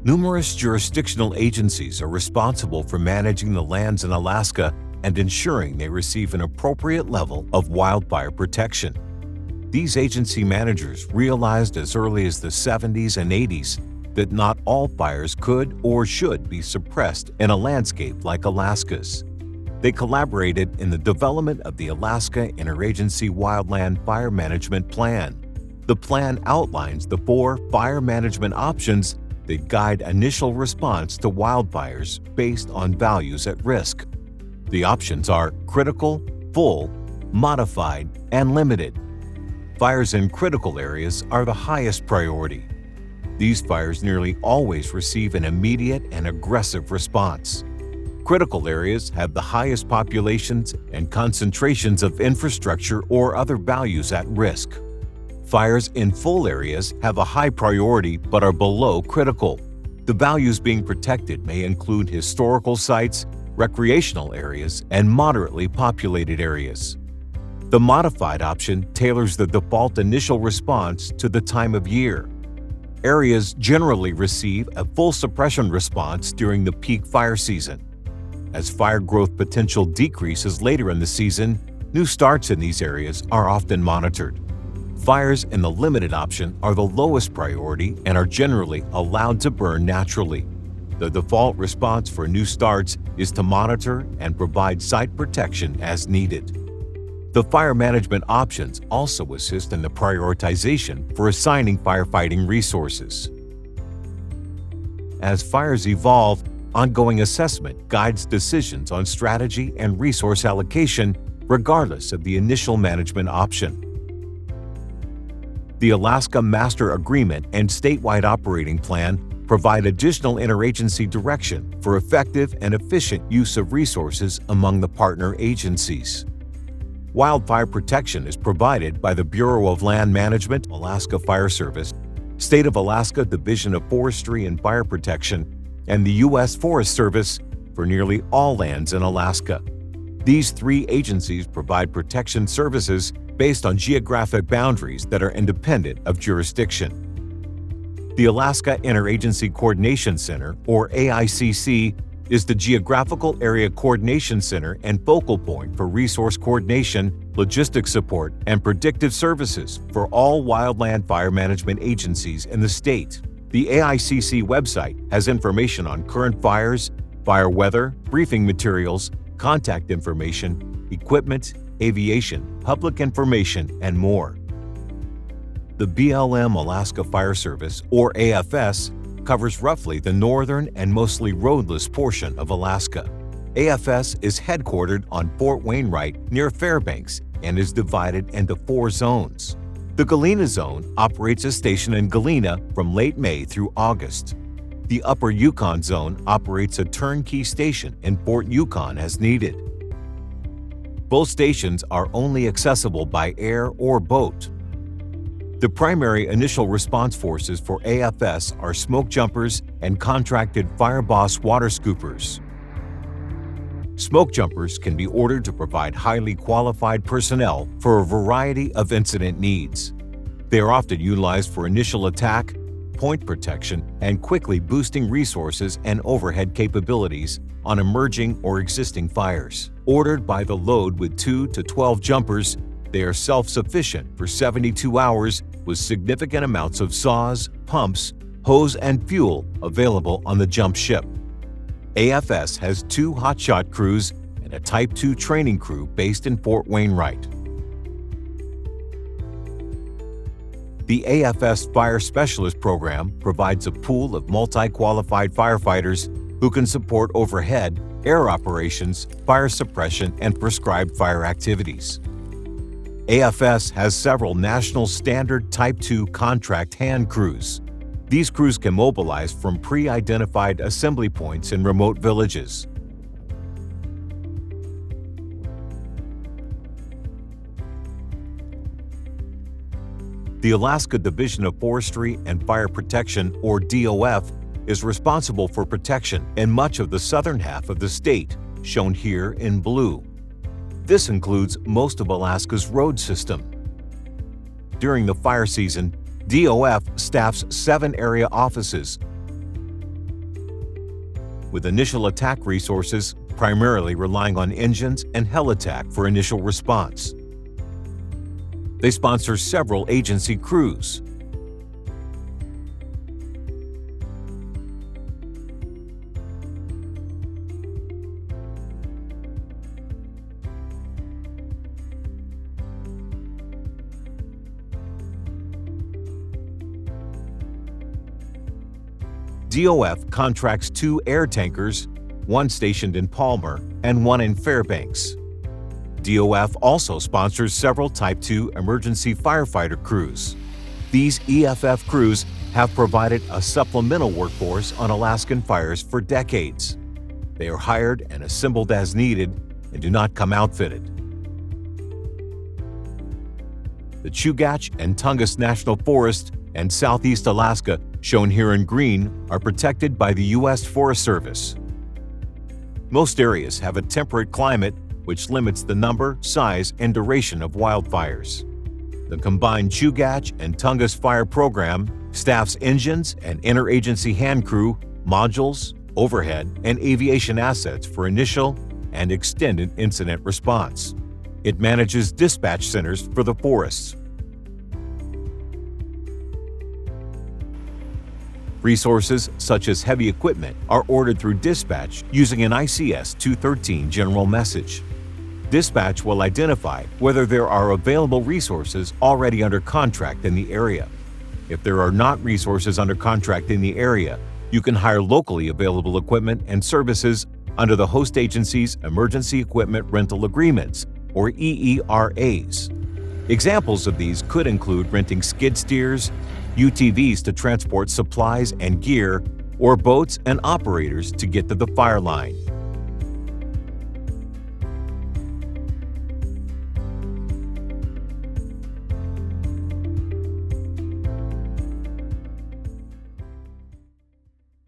Numerous jurisdictional agencies are responsible for managing the lands in Alaska and ensuring they receive an appropriate level of wildfire protection. These agency managers realized as early as the 70s and 80s that not all fires could or should be suppressed in a landscape like Alaska's. They collaborated in the development of the Alaska Interagency Wildland Fire Management Plan. The plan outlines the 4 fire management options that guide initial response to wildfires based on values at risk. The options are critical, full, modified, and limited. Fires in critical areas are the highest priority. These fires nearly always receive an immediate and aggressive response. Critical areas have the highest populations and concentrations of infrastructure or other values at risk. Fires in full areas have a high priority but are below critical. The values being protected may include historical sites, recreational areas, and moderately populated areas. The modified option tailors the default initial response to the time of year. Areas generally receive a full suppression response during the peak fire season. As fire growth potential decreases later in the season, new starts in these areas are often monitored. Fires in the limited option are the lowest priority and are generally allowed to burn naturally. The default response for new starts is to monitor and provide site protection as needed. The fire management options also assist in the prioritization for assigning firefighting resources. As fires evolve, ongoing assessment guides decisions on strategy and resource allocation regardless of the initial management option. The Alaska Master Agreement and Statewide Operating Plan provide additional interagency direction for effective and efficient use of resources among the partner agencies. Wildfire protection is provided by the Bureau of Land Management, Alaska Fire Service, State of Alaska Division of Forestry and Fire Protection, and the U.S. Forest Service for nearly all lands in Alaska. These 3 agencies provide protection services based on geographic boundaries that are independent of jurisdiction. The Alaska Interagency Coordination Center, or AICC, is the geographical area coordination center and focal point for resource coordination, logistics support, and predictive services for all wildland fire management agencies in the state. The AICC website has information on current fires, fire weather, briefing materials, contact information, equipment, aviation, public information, and more. The BLM Alaska Fire Service, or AFS, covers roughly the northern and mostly roadless portion of Alaska. AFS is headquartered on Fort Wainwright near Fairbanks and is divided into 4 zones. The Galena Zone operates a station in Galena from late May through August. The Upper Yukon Zone operates a turnkey station in Fort Yukon as needed. Both stations are only accessible by air or boat. The primary initial response forces for AFS are smoke jumpers and contracted fire boss water scoopers. Smoke jumpers can be ordered to provide highly qualified personnel for a variety of incident needs. They are often utilized for initial attack, point protection, and quickly boosting resources and overhead capabilities on emerging or existing fires. Ordered by the load with 2 to 12 jumpers, they are self-sufficient for 72 hours with significant amounts of saws, pumps, hose, and fuel available on the jump ship. AFS has 2 hotshot crews and a Type 2 training crew based in Fort Wainwright. The AFS Fire Specialist Program provides a pool of multi-qualified firefighters who can support overhead, air operations, fire suppression, and prescribed fire activities. AFS has several national standard Type 2 contract hand crews. These crews can mobilize from pre-identified assembly points in remote villages. The Alaska Division of Forestry and Fire Protection, or DOF, is responsible for protection in much of the southern half of the state, shown here in blue. This includes most of Alaska's road system. During the fire season, DOF staffs 7 area offices. with initial attack resources primarily relying on engines and heli-tac for initial response. They sponsor several agency crews. DOF contracts 2 air tankers, one stationed in Palmer and one in Fairbanks. DOF also sponsors several Type II emergency firefighter crews. These EFF crews have provided a supplemental workforce on Alaskan fires for decades. They are hired and assembled as needed and do not come outfitted. The Chugach and Tongass National Forest and Southeast Alaska, shown here in green, are protected by the U.S. Forest Service. Most areas have a temperate climate which limits the number, size, and duration of wildfires. The combined Chugach and Tongass Fire Program staffs engines and interagency hand crew, modules, overhead, and aviation assets for initial and extended incident response. It manages dispatch centers for the forests. Resources such as heavy equipment are ordered through dispatch using an ICS 213 general message. Dispatch will identify whether there are available resources already under contract in the area. If there are not resources under contract in the area, you can hire locally available equipment and services under the host agency's Emergency Equipment Rental Agreements, or EERAs. Examples of these could include renting skid steers, UTVs to transport supplies and gear, or boats and operators to get to the fire line.